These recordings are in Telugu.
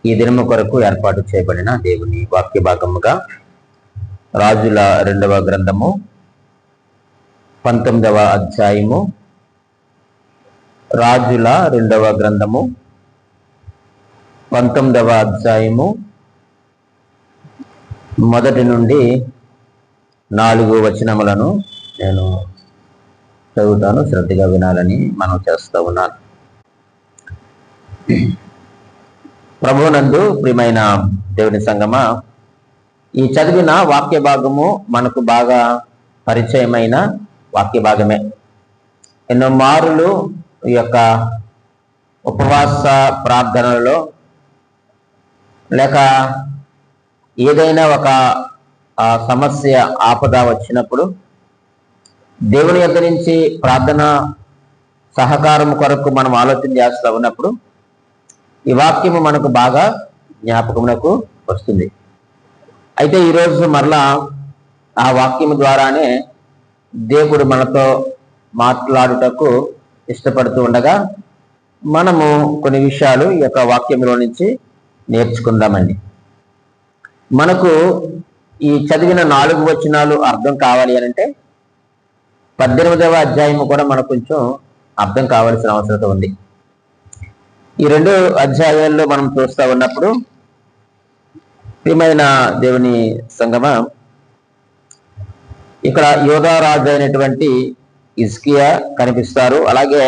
ఈ దినము కొరకు ఏర్పాటు చేయబడిన దేవుని వాక్య భాగముగా రాజుల 2వ గ్రంథము 19వ అధ్యాయము, రాజుల 2వ గ్రంథము 19వ అధ్యాయము మొదటి నుండి 4 వచనములను నేను చదువుతాను. శ్రద్ధగా వినాలని మనం చేస్తూ ఉన్నాను. ప్రభువునందు ప్రియమైన దేవుని సంగమా, ఈ చదివిన వాక్య భాగము మనకు బాగా పరిచయమైన వాక్య భాగమే. ఎన్నో మారులు ఈ యొక్క ఉపవాస ప్రార్థనలలో లేక ఏదైనా ఒక సమస్య ఆపద వచ్చినప్పుడు దేవుని యొద్ద నుంచి ప్రార్థన సహకారం కొరకు మనం ఆలోచన చేస్తూ ఉన్నప్పుడు ఈ వాక్యము మనకు బాగా జ్ఞాపకమునకు వస్తుంది. అయితే ఈరోజు మరలా ఆ వాక్యము ద్వారానే దేవుడు మనతో మాట్లాడుటకు ఇష్టపడుతూ ఉండగా మనము కొన్ని విషయాలు ఈ యొక్క వాక్యంలో నుంచి నేర్చుకుందామండి. మనకు ఈ చదివిన 4 వచనాలు అర్థం కావాలి అనంటే 18వ అధ్యాయము కూడా మనకు కొంచెం అర్థం కావాల్సిన అవసరం ఉంది. ఈ 2 అధ్యాయాల్లో మనం చూస్తూ ఉన్నప్పుడు ప్రియమైన దేవుని సంగమా, ఇక్కడ యోధారాజు అయినటువంటి హిజ్కియా కనిపిస్తారు. అలాగే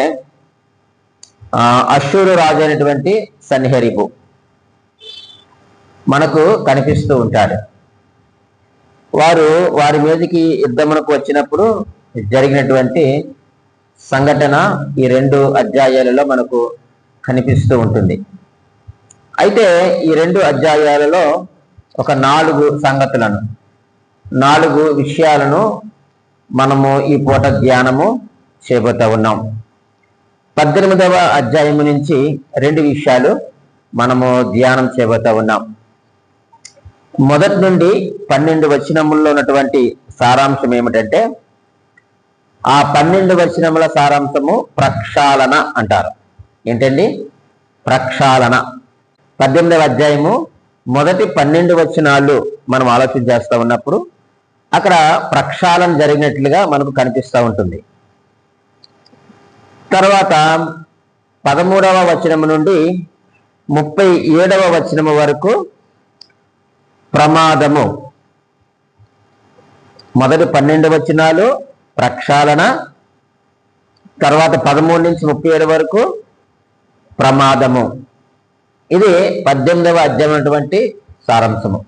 అష్షూరు రాజు అయినటువంటి సన్హెరీబు మనకు కనిపిస్తూ ఉంటాడు. వారి మీదకి యుద్ధమునకు వచ్చినప్పుడు జరిగినటువంటి సంఘటన ఈ 2 అధ్యాయాలలో మనకు కనిపిస్తూ ఉంటుంది. అయితే ఈ 2 అధ్యాయాలలో ఒక 4 సంగతులను 4 విషయాలను మనము ఈ పూట ధ్యానము చేయబోతూ ఉన్నాం. 18వ అధ్యాయము నుంచి 2 విషయాలు మనము ధ్యానం చేయబోతూ ఉన్నాం. మొదటి నుండి 12 వచనముల్లో ఉన్నటువంటి సారాంశం ఏమిటంటే, ఆ 12 వచనముల సారాంశము ప్రక్షాళన అంటారు. ఏంటండి? ప్రక్షాళన. 18వ అధ్యాయము మొదటి 12 వచనాలు మనం ఆలోచన చేస్తూ ఉన్నప్పుడు అక్కడ ప్రక్షాళన జరిగినట్లుగా మనకు కనిపిస్తూ ఉంటుంది. తర్వాత 13వ వచనము నుండి 37వ వచనము వరకు ప్రమాదము. మొదటి 12 వచనాలు ప్రక్షాళన, తర్వాత 13 నుంచి 37 వరకు ప్రమాదము. ఇది 18వ అధ్యాయం అటువంటి సారాంశము.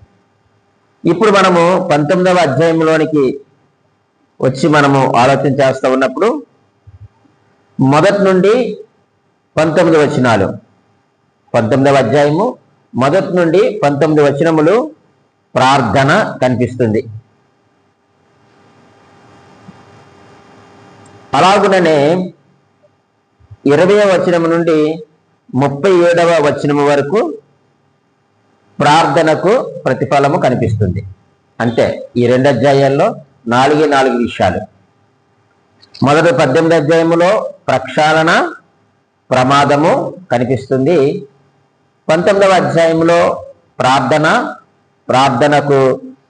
ఇప్పుడు మనము 19వ అధ్యాయంలోనికి వచ్చి మనము ఆలోచన చేస్తూ ఉన్నప్పుడు మొదటి నుండి 19 వచనాలు, 19వ అధ్యాయము మొదటి నుండి 19 వచనములు ప్రార్థన కనిపిస్తుంది. అలాగుననే 20వ వచనము నుండి 37వ వచనము వరకు ప్రార్థనకు ప్రతిఫలము కనిపిస్తుంది. అంటే ఈ 2 అధ్యాయాల్లో 4 విషయాలు. మొదటి 18 అధ్యాయములో ప్రక్షాళన, ప్రమాదము కనిపిస్తుంది. 19వ అధ్యాయంలో ప్రార్థన, ప్రార్థనకు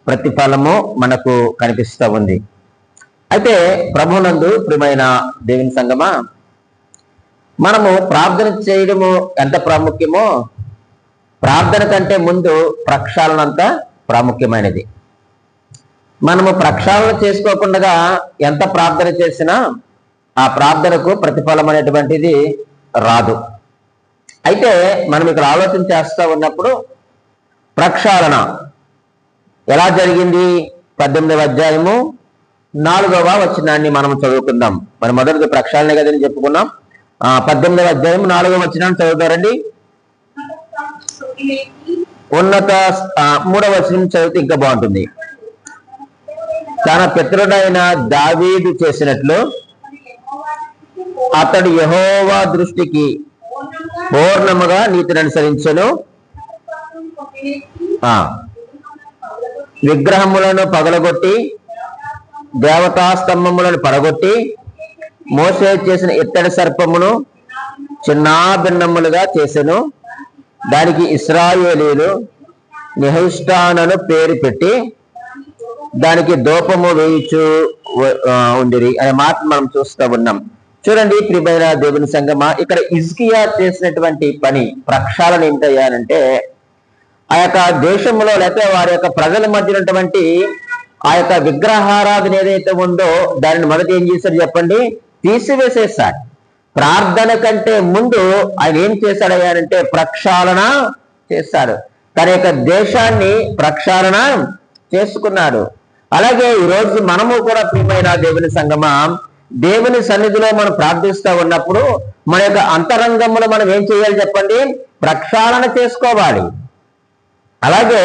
ప్రతిఫలము మనకు కనిపిస్తూ ఉంది. అయితే ప్రభునందు ప్రియమైన దేవుని సంగమా, మనము ప్రార్థన చేయడము ఎంత ప్రాముఖ్యమో ప్రార్థన కంటే ముందు ప్రక్షాళన అంత ప్రాముఖ్యమైనది. మనము ప్రక్షాళన చేసుకోకుండా ఎంత ప్రార్థన చేసినా ఆ ప్రార్థనకు ప్రతిఫలం అనేటువంటిది రాదు. అయితే మనం ఇక్కడ ఆలోచన చేస్తూ ఉన్నప్పుడు ప్రక్షాళన ఎలా జరిగింది? 18వ అధ్యాయము 4వ వచనాన్ని మనం చదువుకుందాం. మరి మొదటిది ప్రక్షాళన కదని చెప్పుకున్నాం. 18వ అధ్యాయం 4వ వచనాన్ని చదువుతారండి. ఉన్నత 3వ వచనం చదివితే ఇంకా బాగుంటుంది. తన పితరుడైన దావీదు చేసినట్లు అతడు యెహోవా దృష్టికి పూర్ణముగా నీతిని అనుసరించెను. విగ్రహములను పగలగొట్టి దేవతా స్తంభములను పడగొట్టి మోసే చేసిన ఇత్తడి సర్పమును చిన్నాభిన్నములుగా చేసెను. దానికి ఇశ్రాయేలీయులు నెహుష్టానను పేరు పెట్టి దానికి దూపము వేయించు ఉండిరి అనే మాట మనం చూస్తూ ఉన్నాం. చూడండి ప్రియమైన దేవుని సంగమా, ఇక్కడ హిజ్కియా చేసినటువంటి పని ప్రక్షాళన ఏంటయ్యానంటే, ఆ యొక్క దేశంలో లేకపోతే వారి యొక్క ప్రజల మధ్య ఉన్నటువంటి ఆ యొక్క విగ్రహారాధన ఏదైతే ఉందో దానిని మొదట ఏం చేశాడు చెప్పండి, తీసివేసేసాడు. ప్రార్థన కంటే ముందు ఆయన ఏం చేశాడయ్యానంటే ప్రక్షాళన చేశాడు. తన యొక్క దేశాన్ని ప్రక్షాళన చేసుకున్నాడు. అలాగే ఈరోజు మనము కూడా ప్రియమైన దేవుని సంగమా, దేవుని సన్నిధిలో మనం ప్రార్థిస్తూ ఉన్నప్పుడు మన యొక్క అంతరంగంలో మనం ఏం చేయాలి చెప్పండి, ప్రక్షాళన చేసుకోవాలి. అలాగే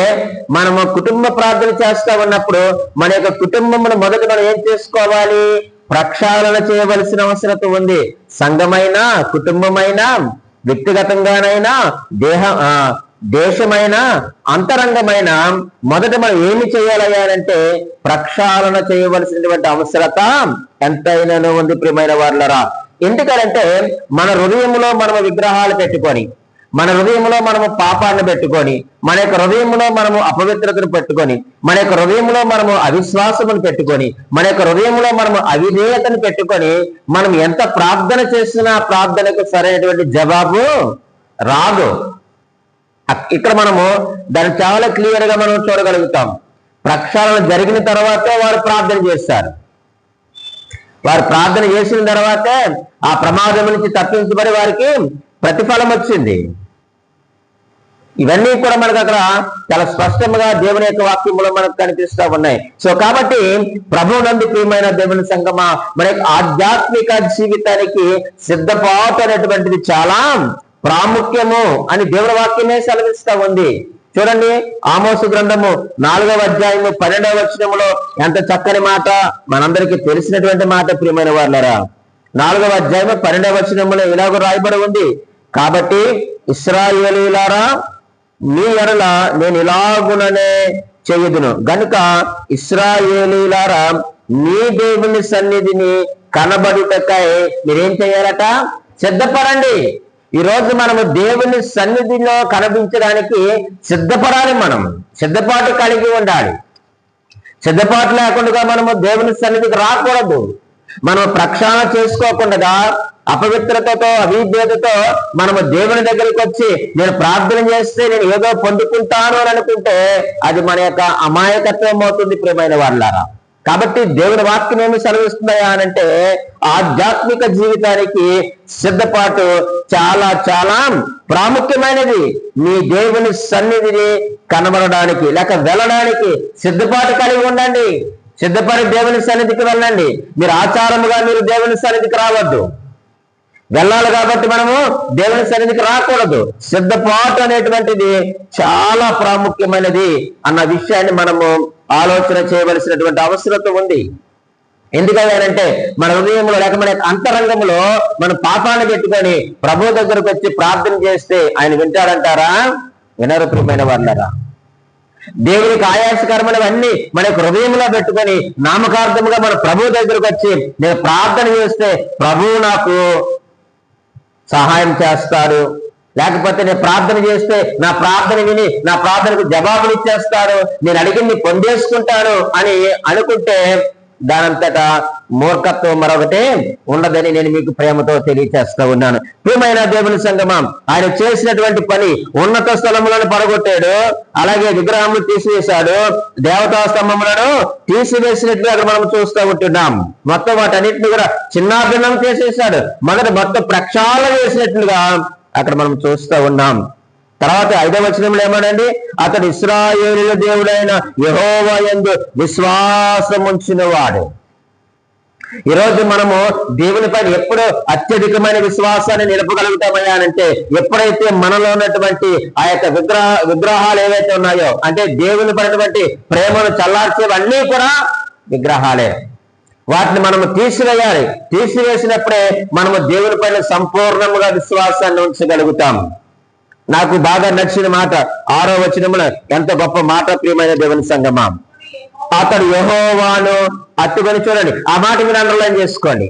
మనము కుటుంబ ప్రార్థన చేస్తా ఉన్నప్పుడు మన యొక్క కుటుంబమును మొదట మనం ఏం చేసుకోవాలి, ప్రక్షాళన చేయవలసిన అవసరం ఉంది. సంఘమైనా, కుటుంబమైనా, వ్యక్తిగతంగానైనా, దేశమైన, అంతరంగమైన మొదట మనం ఏమి చేయాలయ్యారంటే ప్రక్షాళన చేయవలసినటువంటి అవసరత ఎంతైనా ఉంది ప్రియమైన వారులరా. ఎందుకంటే మన హృదయంలో మనము విగ్రహాలు పెట్టుకొని, మన హృదయంలో మనము పాపాన్ని పెట్టుకొని, మన యొక్క హృదయంలో మనము అపవిత్రతను పెట్టుకొని, మన యొక్క హృదయంలో మనము అవిశ్వాసమును పెట్టుకొని, మన యొక్క హృదయంలో మనము అవిధేయతను పెట్టుకొని మనం ఎంత ప్రార్థన చేసినా ప్రార్థనకు సరైనటువంటి జవాబు రాదు. ఇక్కడ మనము దాన్ని చాలా క్లియర్ గా మనం చూడగలుగుతాం. ప్రక్షాళన జరిగిన తర్వాతే వారు ప్రార్థన చేస్తారు. వారు ప్రార్థన చేసిన తర్వాతే ఆ ప్రమాదం నుంచి తప్పించబడి వారికి ప్రతిఫలం వచ్చింది. ఇవన్నీ కూడా మనకు అక్కడ చాలా స్పష్టంగా దేవుని యొక్క వాక్యంలో మనకు కనిపిస్తూ ఉన్నాయి. సో కాబట్టి ప్రభువునందు ప్రియమైన దేవుని సంగమా, మన యొక్క ఆధ్యాత్మిక జీవితానికి సిద్ధపాటు అనేటువంటిది చాలా ప్రాముఖ్యము అని దేవుని వాక్యమే సెలవిస్తూ ఉంది. చూడండి, ఆమోసు గ్రంథము 4వ అధ్యాయము 12వ వచనములో ఎంత చక్కని మాట, మనందరికీ తెలిసినటువంటి మాట ప్రియమైన వారులారా. 4వ అధ్యాయము 12వ వచనములో ఇలాగ రాయబడి ఉంది, కాబట్టి ఇశ్రాయేలీయులారా మీ ఎడల నేను ఇలాగుననే చేయుదును గనుక ఇశ్రాయేలీయులారా మీ దేవుని సన్నిధిని కనబడుటకై మీరేం చేయాలట, సిద్ధపడండి. ఈ రోజు మనము దేవుని సన్నిధిలో కనిపించడానికి సిద్ధపడాలి. మనం సిద్ధపాటు కలిగి ఉండాలి. సిద్ధపాటు లేకుండా మనము దేవుని సన్నిధికి రాకూడదు. మనం ప్రక్షాళన చేసుకోకుండా అపవిత్రతతో, అవిధేయతతో మనము దేవుని దగ్గరికి వచ్చి నేను ప్రార్థన చేస్తే నేను ఏదో పొందుకుంటాను అని అనుకుంటే అది మన యొక్క అమాయకత్వం అవుతుంది ప్రియమైన వాళ్ళారా. కాబట్టి దేవుని వాక్యం ఏమి సెలవిస్తున్నాయా అనంటే ఆధ్యాత్మిక జీవితానికి సిద్ధపాటు చాలా చాలా ప్రాముఖ్యమైనది. మీ దేవుని సన్నిధిని కనబడడానికి లేక వెళ్ళడానికి సిద్ధపాటు కలిగి ఉండండి. సిద్ధపడి దేవుని సన్నిధికి వెళ్ళండి. మీరు ఆచారముగా మీరు దేవుని సన్నిధికి రావద్దు. వెళ్ళాలి కాబట్టి మనము దేవుని సన్నిధికి రాకూడదు. సిద్ధపాటు అనేటువంటిది చాలా ప్రాముఖ్యమైనది అన్న విషయాన్ని మనము ఆలోచన చేయవలసినటువంటి అవసరం ఉంది. ఎందుకంటే మన హృదయంలో లేక మన అంతరంగంలో మన పాపాన్ని పెట్టుకొని ప్రభు దగ్గరకు వచ్చి ప్రార్థన చేస్తే ఆయన వింటాడంటారా? వినరు ప్రియమైన వాళ్ళరా. దేవునికి ఆయాసకరమైనవన్నీ మన హృదయంలో పెట్టుకొని నామకార్థముగా మన ప్రభు దగ్గరకు వచ్చి నేను ప్రార్థన చేస్తే ప్రభువు నాకు సహాయం చేస్తాడు, లేకపోతే నేను ప్రార్థన చేస్తే నా ప్రార్థన విని నా ప్రార్థనకు జవాబులు ఇచ్చేస్తాడు, నేను అడిగింది పొందేసుకుంటాను అని అనుకుంటే దానంతటా మూర్ఖత్వం మరొకటి ఉండదని నేను మీకు ప్రేమతో తెలియచేస్తా ఉన్నాను. ప్రియమైన దేవుని సంగమం, ఆయన చేసినటువంటి పని ఉన్నత స్థలములను పడగొట్టాడు, అలాగే విగ్రహములు తీసివేశాడు, దేవతా స్తంభములను తీసివేసినట్లు అక్కడ మనం చూస్తూ ఉంటున్నాం. మొత్తం వాటన్నిటిని కూడా చిన్నాభిన్నం చేసేసాడు. మొత్తం ప్రక్షాళన చేసినట్లుగా అక్కడ మనం చూస్తూ ఉన్నాం. తర్వాత 5వ వచనంలో ఏమనండి, అతడు ఇశ్రాయేలీయుల దేవుడైన యెహోవా యందు విశ్వాసం ఉంచిన వాడు. ఈరోజు మనము దేవుని పైన ఎప్పుడు అత్యధికమైన విశ్వాసాన్ని నిలపగలుగుతామయ్యానంటే ఎప్పుడైతే మనలో ఉన్నటువంటి ఆ యొక్క విగ్రహాలు ఏవైతే ఉన్నాయో, అంటే దేవుని పైనటువంటి ప్రేమను చల్లార్చేవన్నీ కూడా విగ్రహాలే. వాటిని మనము తీసివేయాలి. తీసివేసినప్పుడే మనము దేవుని పైన సంపూర్ణంగా విశ్వాసాన్ని ఉంచగలుగుతాం. నాకు బాగా నచ్చిన మాట 6వ వచనంలో ఎంత గొప్ప మాట ప్రియమైన దేవుని సంగమా, అతడు యెహోవాను హత్తుకొని. చూడండి, ఆ మాట మీరు అండర్లైన్ చేసుకోండి.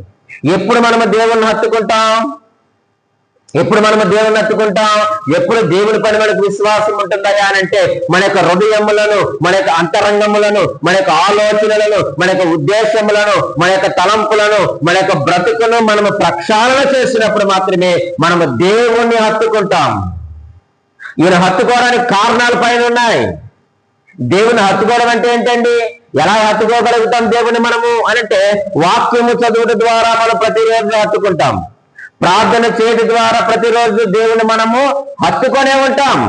ఎప్పుడు మనము దేవుణ్ణి హత్తుకుంటాం? ఎప్పుడు మనము దేవుని హత్తుకుంటాం? ఎప్పుడు దేవుని పని మనకు విశ్వాసం ఉంటుందయా అని అంటే మన యొక్క హృదయములను, మన యొక్క అంతరంగములను, మన యొక్క ఆలోచనలను, మన యొక్క ఉద్దేశములను, మన యొక్క తలంపులను, మన యొక్క బ్రతుకును మనము ప్రక్షాళన చేసినప్పుడు మాత్రమే మనము దేవుణ్ణి హత్తుకుంటాం. ఈయన హత్తుకోవడానికి కారణాలు పైన ఉన్నాయి. దేవుని హత్తుకోవడం అంటే ఏంటండి? ఎలా హత్తుకోగలుగుతాం దేవుని మనము అనంటే వాక్యము చదువుట ద్వారా మనం ప్రతిరోజు హత్తుకుంటాం. ప్రార్థన చేయడం ద్వారా ప్రతిరోజు దేవుని మనము హత్తుకొనే ఉంటాం.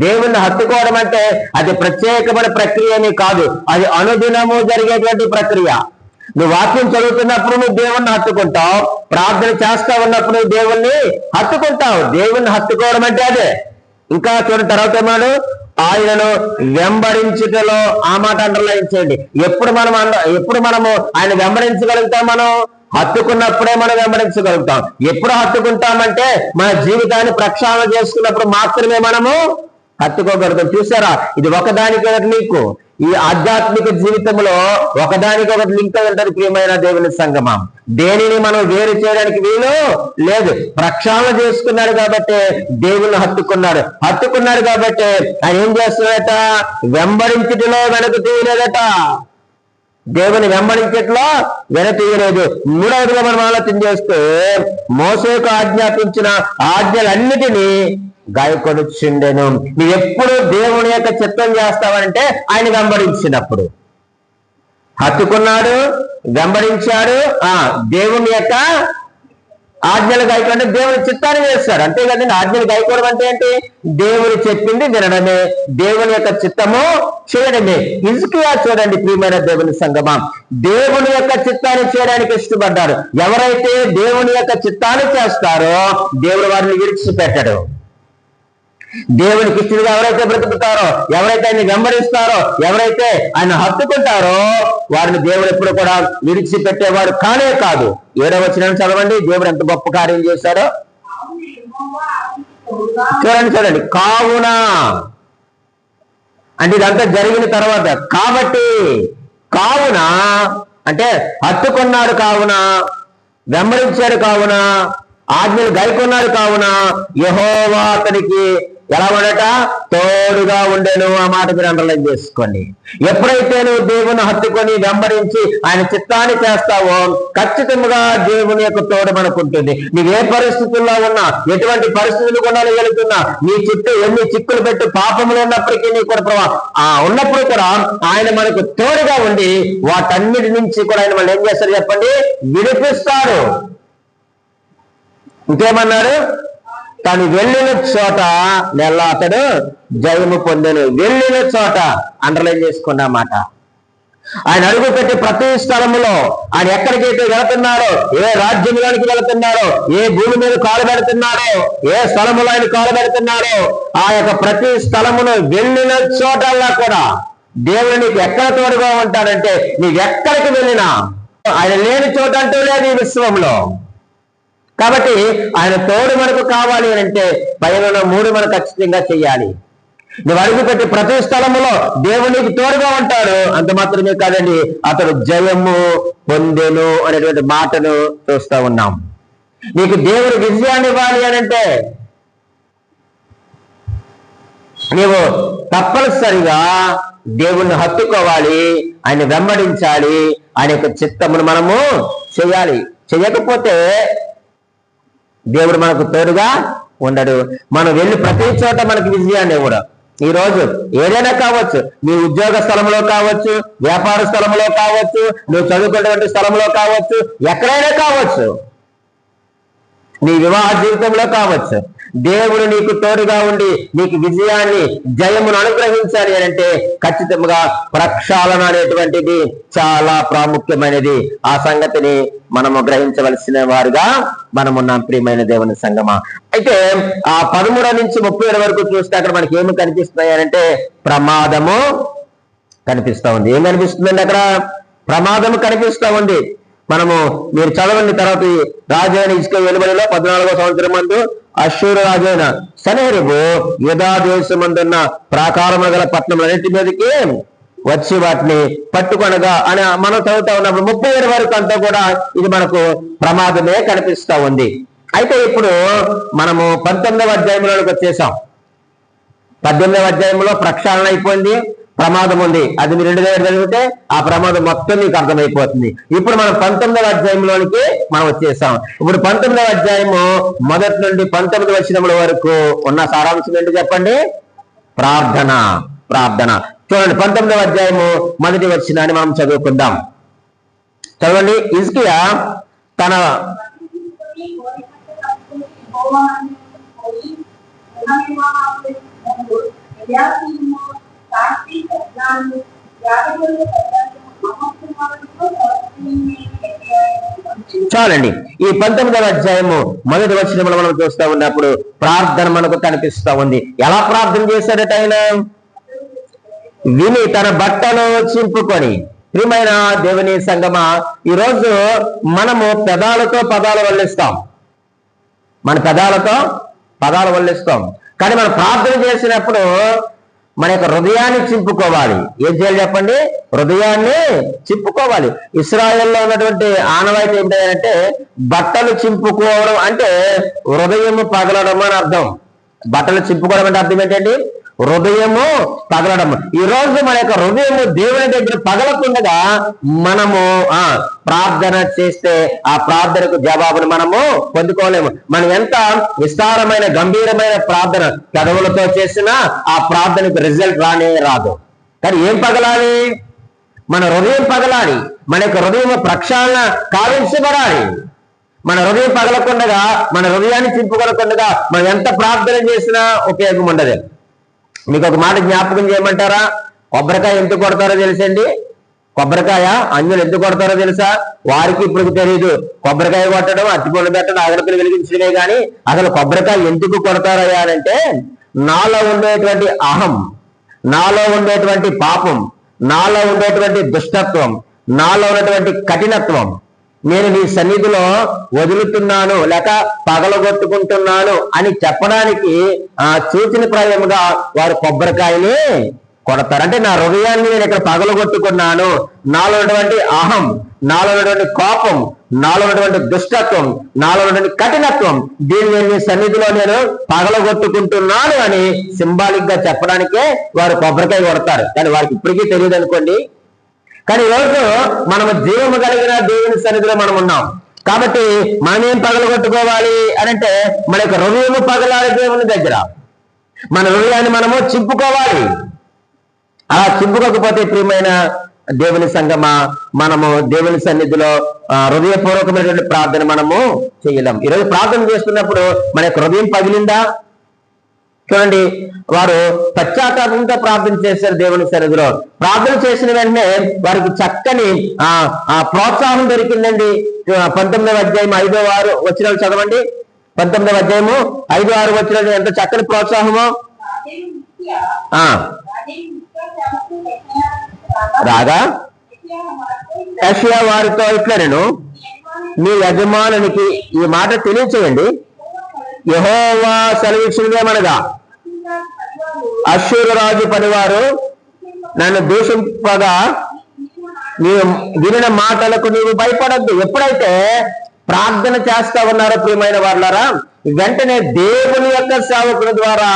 దేవుణ్ణి హత్తుకోవడం అంటే అది ప్రత్యేకమైన ప్రక్రియని కాదు, అది అనుదినము జరిగేటువంటి ప్రక్రియ. నువ్వు వాక్యం చదువుతున్నప్పుడు నువ్వు దేవుణ్ణి హత్తుకుంటావు, ప్రార్థన చేస్తా ఉన్నప్పుడు నువ్వు దేవుణ్ణి హత్తుకుంటావు. దేవుణ్ణి హత్తుకోవడం అంటే అదే. ఇంకా చూడండి తర్వాత ఏమాడు, ఆయనను వెంబడించుటలో, ఆ మాట అండర్లైన్ చేయండి. ఎప్పుడు మనము ఆయన వెంబడించగలుగుతాం? మనం హత్తుకున్నప్పుడే మనం వెంబడించగలుగుతాం. ఎప్పుడు హత్తుకుంటామంటే మన జీవితాన్ని ప్రక్షాళన చేసుకున్నప్పుడు మాత్రమే మనము హత్తుకోగలుగుతాం. చూసారా, ఇది ఒకదానికొకటి లింకు. ఈ ఆధ్యాత్మిక జీవితంలో ఒకదానికొకటి లింక్ ఉంటుంది. ప్రియమైన దేవుని సంగమం, దేనిని మనం వేరు చేయడానికి వీలు లేదు. ప్రక్షాళన చేసుకున్నాడు కాబట్టి దేవుని హత్తుకున్నాడు కాబట్టి ఆయన ఏం చేస్తున్నాడట? వెంబడించుటలో వెనక తీయలేదట. దేవుని వెంబడించట్లో వెనతీయలేదు. మూడవదిగా మనం ఆలోచన చేస్తే మోసేకు ఆజ్ఞాపించిన ఆజ్ఞలన్నిటినీ గాయకొనుచుండెను. నువ్వు ఎప్పుడు దేవుని యొక్క చిత్తం చేస్తావంటే ఆయన వెంబడించినప్పుడు. హత్తుకున్నాడు, వెంబడించాడు, దేవుని యొక్క ఆజ్ఞలు గాయకుండా దేవుని చిత్తాన్ని చేస్తాడు. అంతే కదండి. ఆజ్ఞలు గాయకోవడం అంటే ఏంటి? దేవుని చెప్పింది వినడమే, దేవుని యొక్క చిత్తము చేయడమే. హిజ్కియా చూడండి ప్రియమైన దేవుని సంగమా, దేవుని యొక్క చిత్తాన్ని చేయడానికి ఇష్టపడ్డారు. ఎవరైతే దేవుని యొక్క చిత్తాన్ని చేస్తారో దేవుడు వారిని విడిచిపెట్టడు. దేవునికి ఇష్టంగా ఎవరైతే బ్రతుకుతారో, ఎవరైతే ఆయన వెంబడిస్తారో, ఎవరైతే ఆయన హత్తుకుంటారో వారిని దేవుడు ఎప్పుడు కూడా విడిచిపెట్టేవాడు కానే కాదు. 7వ వచనం చదవండి, దేవుడు ఎంత గొప్ప కార్యం చేశాడో చూడండి. కావున అంటే ఇదంతా జరిగిన తర్వాత, కాబట్టి కావున అంటే హత్తుకున్నాడు కావున, వెంబడించాడు కావున, ఆజ్ఞలు గైకొన్నాడు కావున యెహోవా అతనికి ఎలా ఉండట? తోడుగా ఉండెను. ఆ మాట మీరు అండర్లైన్ చేసుకోండి. ఎప్పుడైతే నువ్వు దేవుని హత్తుకొని వెంబడించి ఆయన చిత్తాన్ని చేస్తావో ఖచ్చితంగా దేవుని యొక్క తోడు మనకుంటుంది. నీవు ఏ పరిస్థితుల్లో ఉన్నా, ఎటువంటి పరిస్థితులు కొనాలి వెళుతున్నా, నీ చుట్టూ ఎన్ని చిక్కులు పెట్టి పాపములు ఉన్నప్పటికీ నీ కూడా ఉన్నప్పుడు కూడా ఆయన మనకు తోడుగా ఉండి వాటన్నిటి నుంచి కూడా ఆయన మనం ఏం చేస్తారు చెప్పండి? విడిపిస్తాడు. ఇంకేమన్నారు? తను వెళ్ళిన చోట నెల అతడు జయము పొందెను. వెళ్ళిన చోట అండర్లైన్ చేసుకున్నమాట. ఆయన అడుగు పెట్టి ప్రతి స్థలములో ఆయన ఎక్కడికైతే వెళుతున్నాడో, ఏ రాజ్యంలోనికి వెళుతున్నాడో, ఏ భూమి మీద కాలు పెడుతున్నాడో, ఏ స్థలములో ఆయన కాలు పెడుతున్నాడో ఆ యొక్క ప్రతి స్థలమును వెళ్ళిన చోటల్లా కూడా దేవుడు నీకు ఎక్కడ తోడుగా ఉంటాడంటే నీవెక్కడికి వెళ్ళినా ఆయన లేని చోట అంటూ లేదు ఈ విశ్వంలో. కాబట్టి ఆయన తోడు మనకు కావాలి అంటే పైన 3 మనం ఖచ్చితంగా చెయ్యాలి. నువ్వు అడుగుపెట్టి ప్రతి స్థలములో దేవునికి తోడుగా ఉంటాడు. అంత మాత్రమే కాదండి, అతడు జయము పొందెను అనేటువంటి మాటను చూస్తూ ఉన్నాం. నీకు దేవుడు విజయాన్ని ఇవ్వాలి అనంటే నీవు తప్పనిసరిగా దేవుణ్ణి హత్తుకోవాలి, ఆయన వెంబడించాలి, ఆయన యొక్క చిత్తమును మనము చేయాలి. చేయకపోతే దేవుడు మనకు తోడుగా ఉండడు. మనం వెళ్ళి ప్రతి చోట మనకి విజయాన్ని ఇవ్వడు. ఈ రోజు ఏదైనా కావచ్చు, నీ ఉద్యోగ స్థలంలో కావచ్చు, వ్యాపార స్థలంలో కావచ్చు, నువ్వు చదువుకునేటువంటి స్థలంలో కావచ్చు, ఎక్కడైనా కావచ్చు, నీ వివాహ జీవితంలో కావచ్చు, దేవుడు నీకు తోడుగా ఉండి నీకు విజయాన్ని, జయమును అనుగ్రహించాలి అంటే ఖచ్చితంగా ప్రక్షాళన అనేటువంటిది చాలా ప్రాముఖ్యమైనది. ఆ సంగతిని మనము గ్రహించవలసిన వారుగా మనమున్నాం ప్రియమైన దేవుని సంగమా. అయితే ఆ 13 నుంచి 37 వరకు చూస్తే అక్కడ మనకి ఏమి కనిపిస్తున్నాయి అంటే ప్రమాదము కనిపిస్తా ఉంది. ఏం కనిపిస్తుందండి? అక్కడ ప్రమాదము కనిపిస్తా ఉంది. మీరు చదవండి. తర్వాత రాజు అయిన హిజ్కియా వెలుబడిలో 14వ సంవత్సరం మందు అష్షూరు రాజైన సన్హెరీబు యూదా దేశమందున్న ప్రాకారము గల పట్టణములన్నిటి మీదకి వచ్చి వాటిని పట్టుకొనగా అని మనం చదువుతా ఉన్నప్పుడు 37 వరకు అంతా కూడా ఇది మనకు ప్రమాదమే కనిపిస్తా ఉంది. అయితే ఇప్పుడు మనము 19వ అధ్యాయంలోకి వచ్చేసాం. 18వ అధ్యాయంలో ప్రక్షాళన అయిపోయింది, ప్రమాదం ఉంది. అది మీరు 2 దగ్గర చదివితే ఆ ప్రమాదం మొత్తం మీకు అర్థమైపోతుంది. ఇప్పుడు మనం 19వ అధ్యాయంలోనికి మనం వచ్చేసాం. ఇప్పుడు 19వ అధ్యాయము మొదటి నుండి 19 వచనముల వరకు ఉన్న సారాంశం ఏంటి చెప్పండి? ప్రార్థన. ప్రార్థన చూడండి, 19వ అధ్యాయము మొదటి వచనాన్ని మనం చదువుకుందాం. చదవండి. హిజ్కియా తన చాలండి. ఈ 19వ అధ్యాయము మొదటి వచనంలో మనం చూస్తూ ఉన్నప్పుడు ప్రార్థన మనకు కనిపిస్తా ఉంది. ఎలా ప్రార్థన చేశాడట ఆయన? విని తన బట్టలు చింపుకొని. ప్రియమైన దేవుని సంగమా, ఈరోజు మనము పెదాలతో పదాలు వల్లిస్తాం, మన పెదాలతో పదాలు వల్లిస్తాం. కానీ మనం ప్రార్థన చేసినప్పుడు మన యొక్క హృదయాన్ని చింపుకోవాలి. ఏం చేయాలి చెప్పండి? హృదయాన్ని చింపుకోవాలి. ఇశ్రాయేల్లో ఉన్నటువంటి ఆనవాయితీ ఏంటంటే బట్టలు చింపుకోవడం అంటే హృదయము పగలడం అని అర్థం. బట్టలు చింపుకోవడం అంటే అర్థం ఏంటండి? హృదయము పగలడం. ఈ రోజు మన యొక్క హృదయము దేవుని దగ్గర పగలకుండా మనము ప్రార్థన చేస్తే ఆ ప్రార్థనకు జవాబును మనము పొందుకోలేము. మనం ఎంత విస్తారమైన గంభీరమైన ప్రార్థన పెదవులతో చేసినా ఆ ప్రార్థనకు రిజల్ట్ రానే రాదు. కానీ ఏం పగలాలి? మన హృదయం పగలాలి. మన యొక్క హృదయం ప్రక్షాళన కావించబడాలి. మన హృదయం పగలకుండా, మన హృదయాన్ని చింపుకొనకుండా మనం ఎంత ప్రార్థన చేసినా ఉపయోగం ఉండదు. మీకు ఒక మాట జ్ఞాపకం చేయమంటారా? కొబ్బరికాయ ఎందుకు కొడతారో తెలుసండి? కొబ్బరికాయ అన్యులు ఎందుకు కొడతారో తెలుసా? వారికి ఇప్పుడు తెలియదు. కొబ్బరికాయ కొట్టడం, అట్టిపండు పెట్టడం, అగరత్తులు వెలిగించడమే కానీ అసలు కొబ్బరికాయ ఎందుకు కొడతారయ్యా అంటే నాలో ఉండేటువంటి అహం, నాలో ఉండేటువంటి పాపం, నాలో ఉండేటువంటి దుష్టత్వం, నాలో ఉన్నటువంటి కఠినత్వం నేను నీ సన్నిధిలో వదులుతున్నాను లేక పగలగొట్టుకుంటున్నాను అని చెప్పడానికి సూచనప్రాయంగా వారు కొబ్బరికాయని కొడతారు. అంటే నా హృదయాన్ని నేను ఇక్కడ పగలగొట్టుకున్నాను, నాలో ఉన్నటువంటి అహం, నాలో ఉన్నటువంటి కోపం, నాలో ఉన్నటువంటి దుష్టత్వం, నాలో ఉన్నటువంటి కఠినత్వం, దీన్ని నేను నీ సన్నిధిలో నేను పగలగొట్టుకుంటున్నాను అని సింబాలిక్ గా చెప్పడానికే వారు కొబ్బరికాయ కొడతారు. కానీ వారికి ఇప్పటికీ తెలియదు అనుకోండి. కానీ ఈరోజు మనము జీవము కలిగిన దేవుని సన్నిధిలో మనం ఉన్నాం కాబట్టి మనం ఏం పగలగొట్టుకోవాలి అని అంటే మన యొక్క హృదయము పగలాలి. దేవుని దగ్గర మన హృదయాన్ని మనము చింపుకోవాలి. అలా చింపుకోకపోతే ప్రియమైన దేవుని సంగమా, మనము దేవుని సన్నిధిలో హృదయపూర్వకమైనటువంటి ప్రార్థన మనము చేయలేం. ఈరోజు ప్రార్థన చేస్తున్నప్పుడు మన యొక్క హృదయం పగిలిందా? చూడండి, వారు పశ్చాత్తాపంతో ప్రార్థన చేశారు దేవుని సన్నిధిలో. ప్రార్థన చేసిన వెంటనే వారికి చక్కని ప్రోత్సాహం దొరికిందండి. 19వ అధ్యాయం 5-6 వచనాలు చదవండి. 19వ అధ్యాయము 5-6 వచనాలు ఎంత చక్కని ప్రోత్సాహము. రాగా యెషయా వారితో ఇట్లా, నేను మీ యజమానునికి ఈ మాట తెలియచేయండి, యెహోవా సెలవిచ్చినదేమనగా అష్షూరు రాజు పనివారు నన్ను దూషింపగా నీవు వినిన మాటలకు నీవు భయపడద్దు. ఎప్పుడైతే ప్రార్థన చేస్తా ఉన్నారో ప్రియమైన వాళ్ళారా, వెంటనే దేవుని యొక్క సేవకుల ద్వారా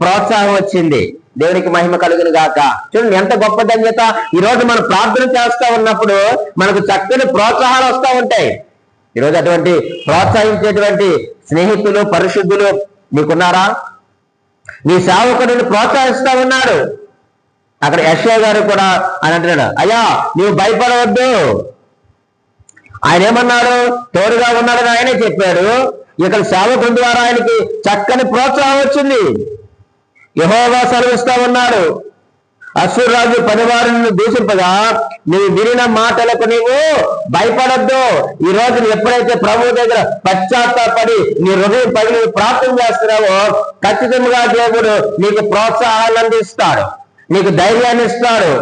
ప్రోత్సాహం వచ్చింది. దేవునికి మహిమ కలుగును గాక. చూడండి ఎంత గొప్ప ధన్యత. ఈరోజు మనం ప్రార్థన చేస్తా ఉన్నప్పుడు మనకు చక్కని ప్రోత్సాహాలు వస్తూ ఉంటాయి. ఈరోజు అటువంటి ప్రోత్సహించేటువంటి స్నేహితులు, పరిశుద్ధులు మీకున్నారా? నీ సేవకుడిని ప్రోత్సహిస్తా ఉన్నాడు. అక్కడ యెషయా గారు కూడా అని అంటున్నాడు, అయ్యా నీవు భయపడవద్దు. ఆయన ఏమన్నాడు? తోడుగా ఉన్నాడని ఆయనే చెప్పాడు. ఇక్కడ సేవకుడి ద్వారా ఆయనకి చక్కని ప్రోత్సాహం వచ్చింది. యెహోవా సెలవిస్తా ఉన్నాడు, అష్షూరు రాజు పనివారిని దూషింపగా నీవు వినిన మాటలకు నీవు భయపడద్దు. ఈ రోజు నువ్వు ఎప్పుడైతే ప్రభు దగ్గర పశ్చాత్తాపడి నీ హృదయం పగిలి ప్రార్థన చేస్తున్నావో ఖచ్చితంగా దేవుడు నీకు ప్రోత్సాహాన్ని అందిస్తాడు, నీకు ధైర్యాన్ని ఇస్తాడు,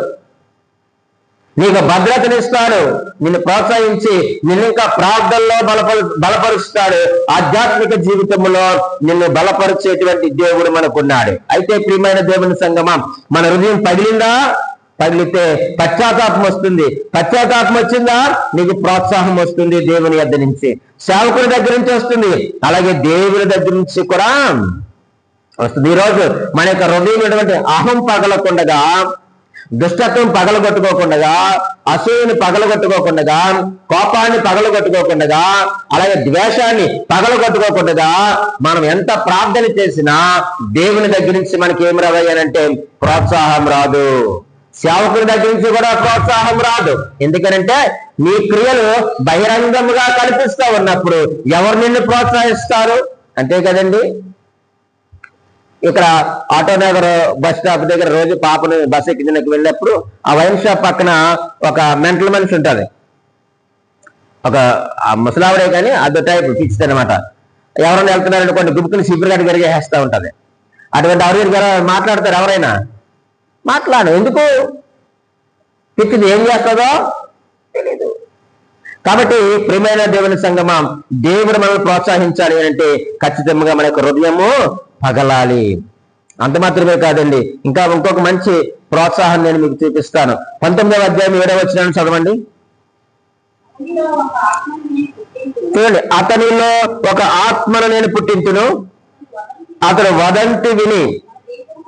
నీకు భద్రతనిస్తాడు, నిన్ను ప్రోత్సహించి నిన్ను ఇంకా ప్రార్థనలో బలపరుస్తాడు. ఆధ్యాత్మిక జీవితంలో నిన్ను బలపరిచేటువంటి దేవుడు మనకున్నాడు. అయితే ప్రియమైన దేవుని సంగమం, మన హృదయం పగిలిందా? పగిలితే పశ్చాత్తాపం వస్తుంది. పశ్చాత్తాపం వచ్చిందా నీకు ప్రోత్సాహం వస్తుంది దేవుని యొద్ద నుంచి, సేవకుడి దగ్గర నుంచి వస్తుంది, అలాగే దేవుని దగ్గర నుంచి కూడా వస్తుంది. ఈరోజు మన యొక్క హృదయం అహం పగలకుండగా, దుష్టత్వం పగలగొట్టుకోకుండా, అసూయని పగలగొట్టుకోకుండా, కోపాన్ని పగలగొట్టుకోకుండా, అలాగే ద్వేషాన్ని పగలగొట్టుకోకుండా మనం ఎంత ప్రార్థన చేసినా దేవుని దగ్గర నుంచి మనకి ఏం రావాలంటే ప్రోత్సాహం రాదు. సేవకుని దగ్గర నుంచి కూడా ప్రోత్సాహం రాదు. ఎందుకనంటే నీ క్రియలు బహిరంగంగా కనిపిస్తా ఉన్నప్పుడు ఎవరు నిన్ను ప్రోత్సహిస్తారు? అంతే కదండి. ఇక్కడ ఆటోనగర్ బస్ స్టాప్ దగ్గర రోజు పాపను బస్ ఎక్కించడానికి వెళ్ళినప్పుడు ఆ వైన్ షాప్ పక్కన ఒక మెంటల్ మనిషి ఉంటుంది. ఒక ముసలావిడే కానీ అదో టైప్ ఫిక్స్డ్ అనమాట. ఎవరైనా వెళ్తున్నారనుకోండి గుంపుకుని సిబ్బురు గట్టి గరిగేస్తూ ఉంటుంది. అటువంటి ఎవరు మాట్లాడతారు? ఎవరైనా మాట్లాడు. ఎందుకు? పిచ్చిది ఏం చేస్తుందో తెలీదు. కాబట్టి ప్రియమైన దేవుని సంగమా, దేవుడు మనల్ని ప్రోత్సహించాలి అంటే ఖచ్చితంగా మన యొక్క హృదయము పగలాలి. అంత మాత్రమే కాదండి, ఇంకొక మంచి ప్రోత్సాహం నేను మీకు చూపిస్తాను. 19వ అధ్యాయం 7వ వచనం చదవండి. చూడండి, అతనిలో ఒక ఆత్మను నేను పుట్టించును, అతను వదంతి విని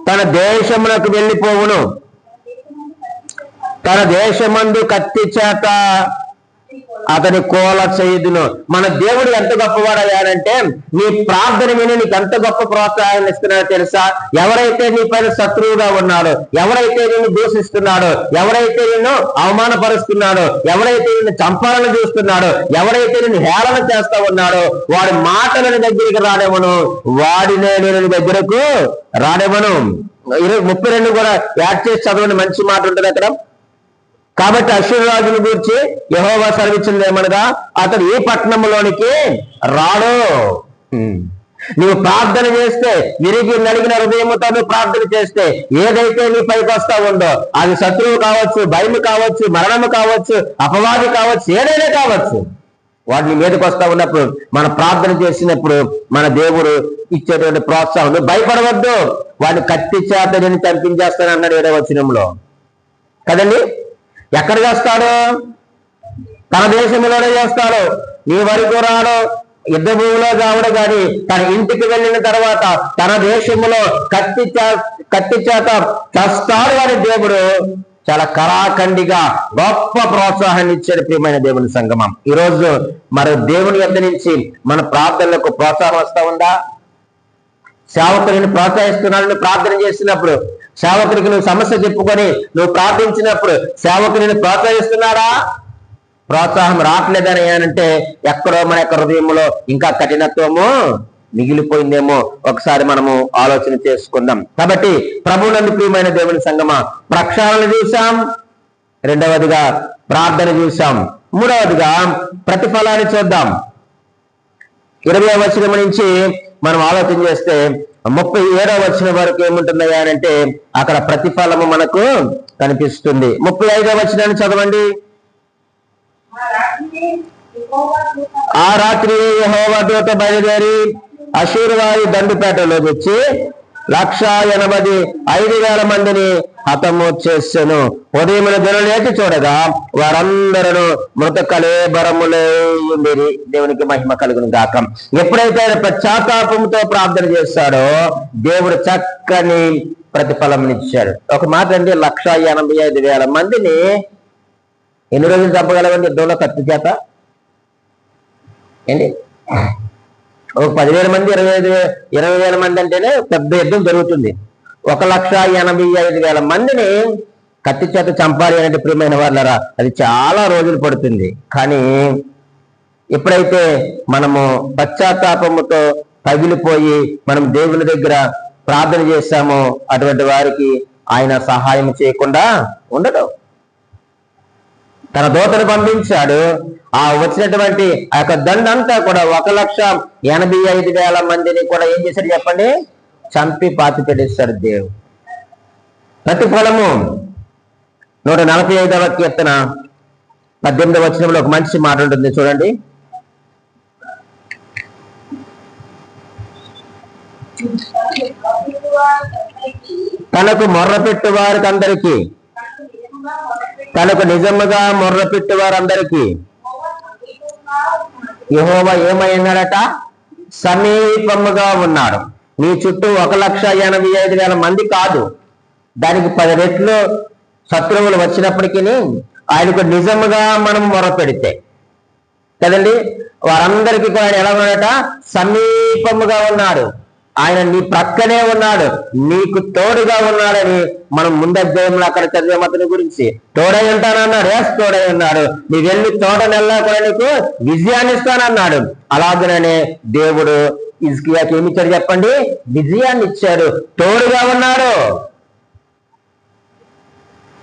తన దేశమునకు వెళ్ళిపోవును, తన దేశమందు కత్తి చేత అతని కోల చేయుదును. మన దేవుడు ఎంత గొప్పవాడయ్యాడంటే నీ ప్రార్థన విని నీకు ఎంత గొప్ప ప్రోత్సాహాన్ని ఇస్తున్నాడో తెలుసా? ఎవరైతే నీ పైన శత్రువుగా ఉన్నాడో, ఎవరైతే నిన్ను దూషిస్తున్నాడో, ఎవరైతే నిన్ను అవమానపరుస్తున్నాడో, ఎవరైతే నిన్ను చంపాలని చూస్తున్నాడో, ఎవరైతే నిన్ను హేళన చేస్తా ఉన్నాడో వాడి మాటలని దగ్గరికి రానివ్వను, వాడినే నేను దగ్గరకు రానివ్వను. 32 కూడా యాడ్ చేసి చదవండి, మంచి మాట ఉంటుంది అక్కడ. కాబట్టి అశ్షూరు రాజును గురించి యెహోవా సెలవిచ్చినది ఏమనగా, అతడు ఈ పట్టణంలోనికి రాడు. నువ్వు ప్రార్థన చేస్తే, విరిగి నలిగిన హృదయముతో నువ్వు ప్రార్థన చేస్తే, ఏదైతే నీ పైకి వస్తా ఉందో అది శత్రువు కావచ్చు, భయము కావచ్చు, మరణము కావచ్చు, అపవాది కావచ్చు, ఏదైనా కావచ్చు, వాటిని మీదకి వస్తా ఉన్నప్పుడు మన ప్రార్థన చేసినప్పుడు మన దేవుడు ఇచ్చేటువంటి ప్రోత్సాహం. నువ్వు భయపడవద్దు, వాడిని కత్తి చేత నేను చంపించేస్తాను అన్నాడు 7వ వచనంలో కదండి. ఎక్కడ చేస్తాడు? తన దేశంలోనే చేస్తాడు. నీ వరకు రాడు, యుద్ధ భూమిలో కావడు, కానీ తన ఇంటికి వెళ్ళిన తర్వాత తన దేశంలో కత్తి చేత చస్తాడు అని దేవుడు చాలా కరాఖండిగా గొప్ప ప్రోత్సాహాన్ని ఇచ్చాడు. ప్రియమైన దేవుని సంగమం, ఈరోజు మరి దేవుని యొద్ద నుంచి మన ప్రార్థనలకు ప్రోత్సాహం వస్తా ఉందా? సేవకుడిని ప్రోత్సహిస్తున్నాడు. నువ్వు ప్రార్థన చేసినప్పుడు, సేవకుడికి నువ్వు సమస్య చెప్పుకొని నువ్వు ప్రార్థించినప్పుడు సేవకుడిని ప్రోత్సహిస్తున్నాడా? ప్రోత్సాహం రావట్లేదని అంటే ఎక్కడో మన యొక్క హృదయంలో ఇంకా కఠినత్వము మిగిలిపోయిందేమో ఒకసారి మనము ఆలోచన చేసుకుందాం. కాబట్టి ప్రభువునందు ప్రియమైన దేవుని సంగమా, ప్రక్షాళన చూసాం, రెండవదిగా ప్రార్థన చూసాం, మూడవదిగా ప్రతిఫలాన్ని చూద్దాం. 20వ వచనం నుంచి మనం ఆలోచన చేస్తే 37వ వచనం వరకు ఏముంటుందయ్యా అంటే అక్కడ ప్రతిఫలము మనకు కనిపిస్తుంది. 35వ వచనాన్ని చదవండి. ఆ రాత్రి యెహోవా దూత బయలుదేరి అష్షూరు వారి దండుపేటలో వచ్చి 185,000 మందిని హతము చేసెను. ఉదయమున జనులేచి చూడగా వారందరూ మృత కళేబరములే ఉండేది. దేవునికి మహిమ కలుగును గాక. ఎప్పుడైతే ఆయన పశ్చాత్తాపంతో ప్రార్థన చేస్తాడో దేవుడు చక్కని ప్రతిఫలం ఇచ్చాడు. ఒక మాట అండి, 185,000 మందిని ఎన్ని రోజులు చంపగలవండి యుద్ధంలో కత్తి చేత? ఏంటి, ఒక 10,000 మంది 20,000 మంది అంటేనే పెద్ద యుద్ధం జరుగుతుంది. 185,000 మందిని కత్తి చేత చంపాలి అంటే ప్రియమైన వాళ్ళరా అది చాలా రోజులు పడుతుంది. కానీ ఎప్పుడైతే మనము పశ్చాత్తాపముతో పగిలిపోయి మనం దేవుని దగ్గర ప్రార్థన చేస్తామో అటువంటి వారికి ఆయన సహాయం చేయకుండా ఉండడు. తన దూతను పంపించాడు. ఆ వచ్చినటువంటి ఆ యొక్క దండంతా కూడా 185,000 మందిని కూడా ఏం చేశాడు చెప్పండి? చంపి పాతి పెట్టేశాడు దేవుడు. ప్రతిఫలము 145వ కీర్తన 18వ వచనంలో ఒక మంచి మాట ఉంటుంది చూడండి. తనకు మొర్రపెట్టు వారికి అందరికీ తనకు నిజముగా మొర్రపెట్టు వారందరికీ యెహోవా ఏమైనాడట? సమీపముగా ఉన్నాడు. నీ చుట్టూ 1,85,000 మంది కాదు, దానికి 10 రెట్లు శత్రువులు వచ్చినప్పటికీ ఆయనకు నిజముగా మనం మొరపెడితే కదండి, వారందరికీ కూడా ఆయన ఎలా ఉన్నాడట? సమీపముగా ఉన్నాడు. ఆయన నీ ప్రక్కనే ఉన్నాడు, నీకు తోడుగా ఉన్నాడని మనం ముందు అధ్యాయంలో అక్కడ చదివే అతని గురించి. తోడై ఉంటానన్నాడు. తోడై ఉన్నాడు. నీ వెళ్ళి తోటనెల్లా కూడా నీకు విజయాన్ని ఇస్తానన్నాడు. అలాగనే దేవుడు హిజ్కియాకి ఏమి ఇచ్చాడు చెప్పండి? విజయాన్ని ఇచ్చాడు, తోడుగా ఉన్నాడు.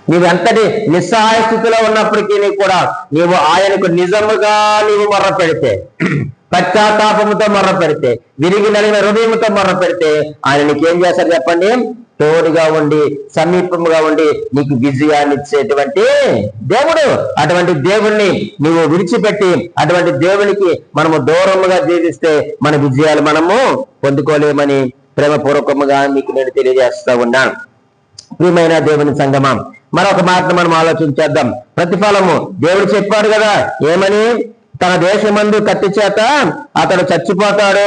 నీవెంతటి నిస్సహాయ స్థితిలో ఉన్నప్పటికీ కూడా నీవు ఆయనకు నిజముగా నీవు మొర్ర పెడితే, పశ్చాత్తాపముతో మొర్ర పెడితే, విరిగి నలిగిన హృదయంతో మొర్ర పెడితే ఆయన నీకేం చేశారు చెప్పండి? తోడుగా ఉండి సమీపముగా ఉండి నీకు విజయాన్ని ఇచ్చేటువంటి దేవుడు. అటువంటి దేవుణ్ణి నీవు విడిచిపెట్టి అటువంటి దేవునికి మనము దూరముగా జీవిస్తే మన విజయాలు మనము పొందుకోలేమని ప్రేమపూర్వకముగా మీకు నేను తెలియజేస్తా ఉన్నాను. ప్రియమైన దేవుని సంగమం, మరొక మాట మనం ఆలోచించేద్దాం. ప్రతిఫలము దేవుడు చెప్పాడు కదా, ఏమని? తన దేశమందు కత్తి చేత అతడు చచ్చిపోతాడు,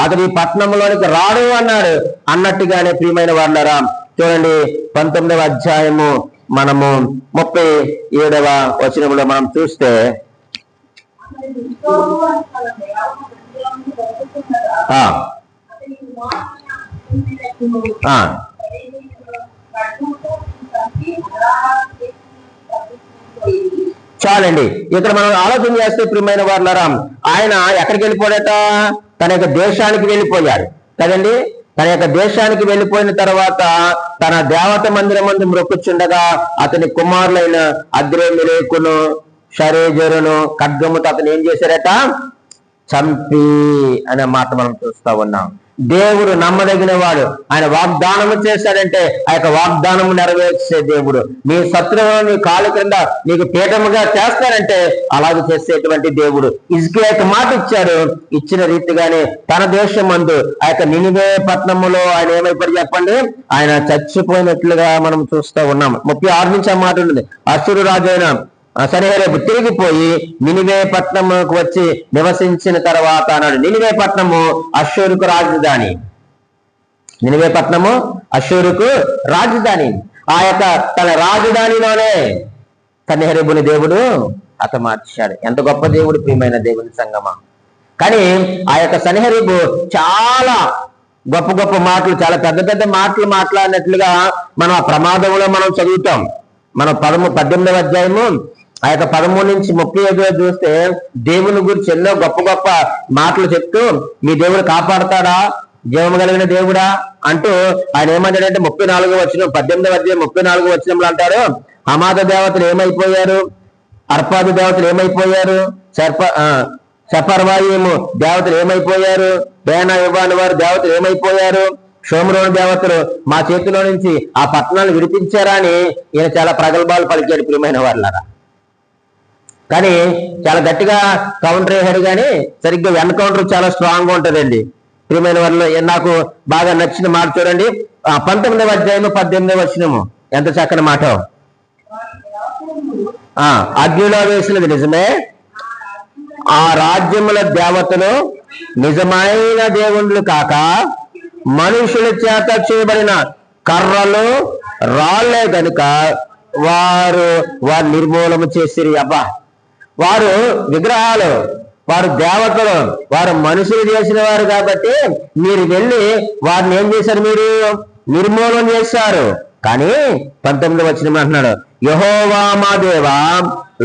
అతడు ఈ పట్టణంలోనికి రాడు అన్నాడు. అన్నట్టుగానే ప్రియమైన వాళ్ళరా చూడండి, 19వ అధ్యాయము మనము 37వ వచనంలో మనం చూస్తే చాలండి. ఇక్కడ మనం ఆలోచన చేస్తే ప్రియమైన వాళ్ళరా, ఆయన ఎక్కడికి వెళ్ళిపోయాడట? తన యొక్క దేశానికి వెళ్ళిపోయాడు కదండి. తన యొక్క దేశానికి వెళ్ళిపోయిన తర్వాత తన దేవత మందిరం ముందు మ్రొక్కుచుండగా అతని కుమారులైన అద్రేమిలేకును షరేజరును ఖడ్గముతో అతను ఏం చేశారట? చంపి అనే మాట మనం చూస్తా ఉన్నాం. దేవుడు నమ్మదగిన వాడు. ఆయన వాగ్దానము చేశాడంటే ఆ యొక్క వాగ్దానము నెరవేర్చే దేవుడు. నీ శత్రువులను నీ కాలు క్రింద నీకు పీఠముగా చేస్తాడంటే అలాగే చేసేటువంటి దేవుడు. హిజ్కియాకి మాట ఇచ్చాడు. ఇచ్చిన రీతిగానే తన దేశమందు ఆ యొక్క నినివే పట్టణములో ఆయన ఏమైపోయి చెప్పండి? ఆయన చచ్చిపోయినట్లుగా మనం చూస్తూ ఉన్నాం. 36 నుంచి ఆ మాట ఉంది. అష్షూరు రాజు అయిన సన్హెరీబు తిరిగిపోయి నినివే పట్టణముకు వచ్చి నివసించిన తర్వాత అన్నాడు. నినివే పట్టణము అష్షూరుకు రాజధాని. నినివే పట్టణము అష్షూరుకు రాజధాని. ఆ యొక్క తన రాజధానిలోనే సన్హెరీబుని దేవుడు హతమార్చాడు. ఎంత గొప్ప దేవుడు ప్రియమైన దేవుని సంగమా. కానీ ఆ యొక్క సన్హెరీబు చాలా గొప్ప గొప్ప మాటలు, చాలా పెద్ద పెద్ద మాటలు మాట్లాడినట్లుగా మనం ఆ ప్రమాదంలో మనం చదువుతాం. మనం 18వ అధ్యాయము ఆ యొక్క 13 నుంచి 35 చూస్తే దేవుని గురించి ఎన్నో గొప్ప గొప్ప మాటలు చెప్తూ మీ దేవుడు కాపాడతాడా, జీవము కలిగిన దేవుడా అంటూ ఆయన ఏమంటాడంటే 34వ వచనం, 18వ అధ్యాయం 34వ వచనంలో అంటారు, హమాద దేవతలు ఏమైపోయారు, అర్పాదు దేవతలు ఏమైపోయారు, సపర్వాయిము దేవతలు ఏమైపోయారు, బేనా యుబాను వారు దేవతలు ఏమైపోయారు, షోమ్రోను దేవతలు మా చేతిలో నుంచి ఆ పట్టణాలు విడిపించారా అని ఈయన చాలా ప్రగల్భాలు పలికాడు ప్రియమైన వాళ్ళరా. కానీ చాలా గట్టిగా కౌంటర్ వేశాడు, కానీ సరిగ్గా ఎన్కౌంటర్ చాలా స్ట్రాంగ్ గా ఉంటుందండి ప్రియమైన వాళ్ళు. నాకు బాగా నచ్చిన మాట చూడండి, 19వ అధ్యాయము 18వ వచనము. ఎంత చక్కని మాట. అగ్నిలో వేసినది నిజమే, ఆ రాజ్యముల దేవతలు నిజమైన దేవుళ్ళు కాక మనుషుల చేత చేయబడిన కర్రలు రాళ్లే గనుక వారు నిర్మూలన చేసిరి. అబ్బా, వారు విగ్రహాలు, వారు దేవతలు, వారు మనుషులు చేసిన వారు కాబట్టి మీరు వెళ్ళి వారిని ఏం చేశారు? మీరు నిర్మూలన చేశారు. కానీ 19వ వచనం అంటున్నాడు, యెహోవా మా దేవా,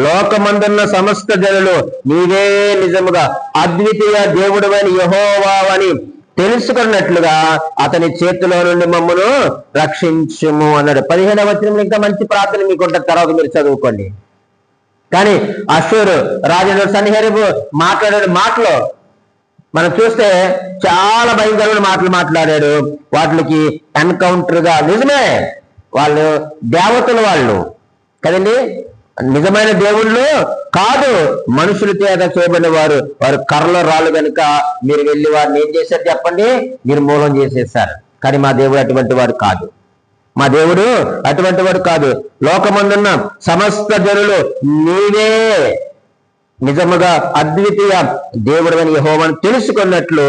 లోకమందున్న సమస్త జనులు నీవే నిజముగా అద్వితీయ దేవుడవని యెహోవా అని తెలుసుకున్నట్లుగా అతని చేతిలో నుండి మమ్మను రక్షించుము అన్నాడు. 15వ వచనంలో ఇంకా మంచి ప్రార్థన మీకు ఉంటుంది, తర్వాత మీరు చదువుకోండి. కానీ అష్షూరు రాజు సన్హెరీబు మాట్లాడే మాటలు మనం చూస్తే చాలా భయంకరమైన మాటలు మాట్లాడాడు. వాటికి ఎన్కౌంటర్ గా నిజమే వాళ్ళు దేవతలు, వాళ్ళు కదండి, నిజమైన దేవుళ్ళు కాదు, మనుషుల చేత చేయబడిన వారు కర్రలో రాళ్ళు కనుక మీరు వెళ్ళి వారిని ఏం చేశారు చెప్పండి? నిర్మూలన చేసేసారు. కానీ మా దేవుడు అటువంటి వాడు కాదు. మా దేవుడు అటువంటి వాడు కాదు. లోకమందున్న సమస్త జనులు నీవే నిజముగా అద్వితీయ దేవుడు అని యెహోవాను తెలుసుకున్నట్లు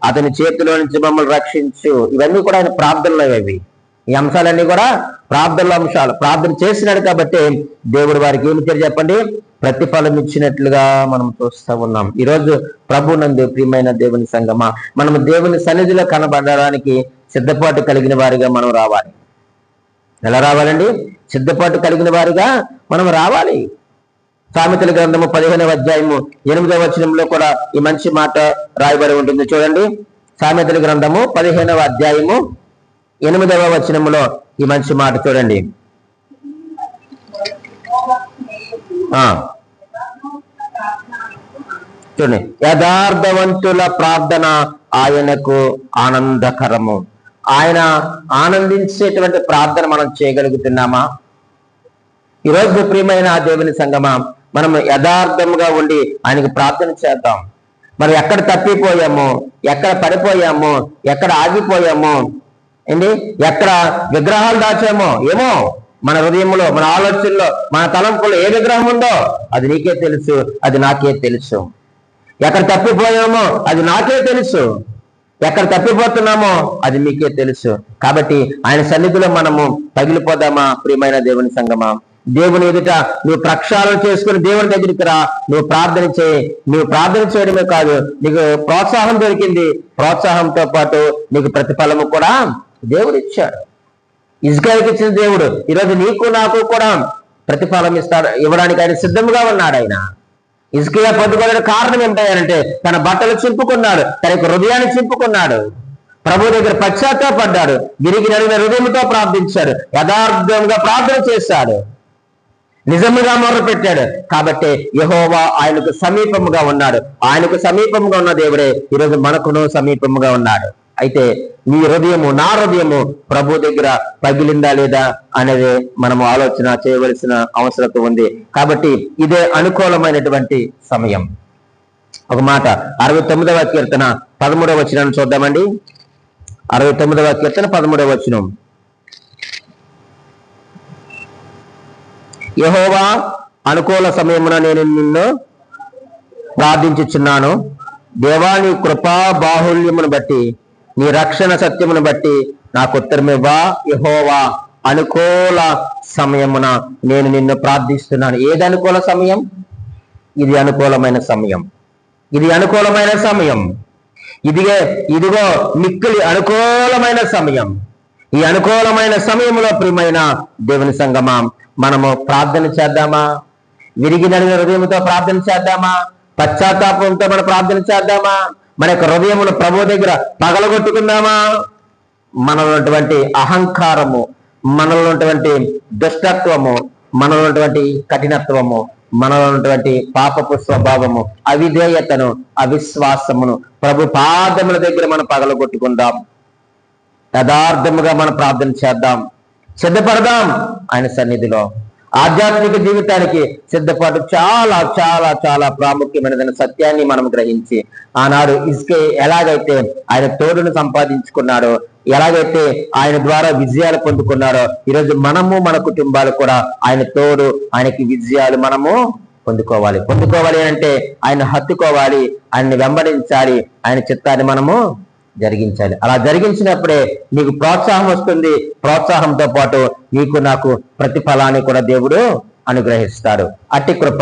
అతని చేతిలో నుంచి మమ్మల్ని రక్షించు. ఇవన్నీ కూడా ఆయన ప్రార్థనలో అవి. ఈ అంశాలన్నీ కూడా ప్రార్థనలో అంశాలు. ప్రార్థన చేసినాడు కాబట్టి దేవుడు వారికి ఏమి చెప్పండి, ప్రతిఫలం ఇచ్చినట్లుగా మనం చూస్తూ ఉన్నాం. ఈరోజు ప్రభు నందు ప్రియమైన దేవుని సంగమా, మనం దేవుని సన్నిధిలో కనబడడానికి సిద్ధపాటు కలిగిన వారిగా మనం రావాలి. ఎలా రావాలండి? సిద్ధపాటు కలిగిన వారిగా మనం రావాలి. సామెతల గ్రంథము 15వ అధ్యాయము 8వ వచనంలో కూడా ఈ మంచి మాట రాయబడి ఉంటుంది. చూడండి, సామెతల గ్రంథము 15వ అధ్యాయము 8వ వచనములో ఈ మంచి మాట చూడండి. చూడండి, యథార్థవంతుల ప్రార్థన ఆయనకు ఆనందకరము. ఆయన ఆనందించేటువంటి ప్రార్థన మనం చేయగలుగుతున్నామా? ఈరోజు ప్రియమైన దేవుని సంగమా, మనం యథార్థంగా ఉండి ఆయనకు ప్రార్థన చేద్దాం. మనం ఎక్కడ తప్పిపోయామో, ఎక్కడ పడిపోయామో, ఎక్కడ ఆగిపోయామో, ఏంటి ఎక్కడ విగ్రహాలు దాచామో ఏమో, మన హృదయంలో, మన ఆలోచనలో, మన తలంపులో ఏ విగ్రహం ఉందో అది నీకే తెలుసు, అది నాకే తెలుసు. ఎక్కడ తప్పిపోయామో అది నాకే తెలుసు, ఎక్కడ తప్పిపోతున్నామో అది మీకే తెలుసు. కాబట్టి ఆయన సన్నిధిలో మనము పగిలిపోదామా? ప్రియమైన దేవుని సంగమా, దేవుని ఎదుట నువ్వు ప్రక్షాళన చేసుకుని దేవుని దగ్గరికి రా. నువ్వు ప్రార్థన చేయి. నువ్వు ప్రార్థన చేయడమే కాదు, నీకు ప్రోత్సాహం దొరికింది. ప్రోత్సాహంతో పాటు నీకు ప్రతిఫలము కూడా దేవుడు ఇచ్చాడు. ఇజ్రాయేలుకి ఇచ్చిన దేవుడు ఈరోజు నీకు నాకు కూడా ప్రతిఫలం ఇవ్వడానికి ఆయన సిద్ధంగా ఉన్నాడు. ఆయన హిజ్కియా పొందుకోవడానికి కారణం ఏంటంటే తన బట్టలు చింపుకున్నాడు, తన యొక్క హృదయాన్ని చింపుకున్నాడు, ప్రభు దగ్గర పశ్చాత్తాపడ్డాడు, విరిగి నడిగిన హృదయంతో ప్రార్థించాడు, యథార్థంగా ప్రార్థన చేశాడు, నిజముగా మొర్ర పెట్టాడు. కాబట్టి యెహోవా ఆయనకు సమీపముగా ఉన్నాడు. ఆయనకు సమీపముగా ఉన్న దేవుడే ఈరోజు మనకును సమీపముగా ఉన్నాడు. అయితే నీ హృదయము, నా హృదయము ప్రభు దగ్గర పగిలిందా లేదా అనేది మనము ఆలోచన చేయవలసిన అవసరం ఉంది. కాబట్టి ఇదే అనుకూలమైనటువంటి సమయం. ఒక మాట 69వ కీర్తన 13వ వచనాన్ని చూద్దామండి. 69వ కీర్తన 13వ వచనం. యెహోవా, అనుకూల సమయమున నేను నిన్ను ప్రార్థించుచున్నాను. దేవా, నీ కృపా బాహుల్యమును బట్టి, నీ రక్షణ సత్యమును బట్టి నాకు ఉత్తరమివ్వా. యెహోవా, అనుకూల సమయమున నేను నిన్ను ప్రార్థిస్తున్నాను. ఏది అనుకూల సమయం? ఇది అనుకూలమైన సమయం. ఇది అనుకూలమైన సమయం. ఇదిగో మిక్కిలి అనుకూలమైన సమయం. ఈ అనుకూలమైన సమయంలో ప్రియమైన దేవుని సంగమా, మనము ప్రార్థన చేద్దామా? విరిగి నడిగిన హృదయంతో ప్రార్థన చేద్దామా? పశ్చాత్తాపంతో మనం ప్రార్థన చేద్దామా? మన యొక్క హృదయమును ప్రభు దగ్గర పగలగొట్టుకుందామా? మనలో ఉన్నటువంటి అహంకారము, మనలో ఉన్నటువంటి దుష్టత్వము, మనలో ఉన్నటువంటి కఠినత్వము, మనలో ఉన్నటువంటి పాపపు స్వభావము, అవిధేయతను, అవిశ్వాసమును ప్రభు పాదముల దగ్గర మనం పగలగొట్టుకుందాం. యథార్థముగా మనం ప్రార్థన చేద్దాం. సిద్ధపడదాం ఆయన సన్నిధిలో. ఆధ్యాత్మిక జీవితానికి సిద్ధపాటు చాలా చాలా చాలా ప్రాముఖ్యమైనదైన సత్యాన్ని మనం గ్రహించి, ఆనాడు హిజ్కియా ఎలాగైతే ఆయన తోడును సంపాదించుకున్నాడో, ఎలాగైతే ఆయన ద్వారా విజయాలు పొందుకున్నాడో, ఈరోజు మనము మన కుటుంబాలు కూడా ఆయన తోడు, ఆయనకి విజయాలు మనము పొందుకోవాలి అంటే ఆయన హత్తుకోవాలి, ఆయన్ని వెంబడించాలి, ఆయన చిత్తాన్ని మనము జరిగించాలి. అలా జరిగించినప్పుడే నీకు ప్రోత్సాహం వస్తుంది. ప్రోత్సాహంతో పాటు నీకు నాకు ప్రతిఫలాన్ని కూడా దేవుడు అనుగ్రహిస్తాడు. అట్టి కృప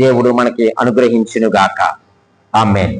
దేవుడు మనకి అనుగ్రహించునుగాక. ఆమేన్.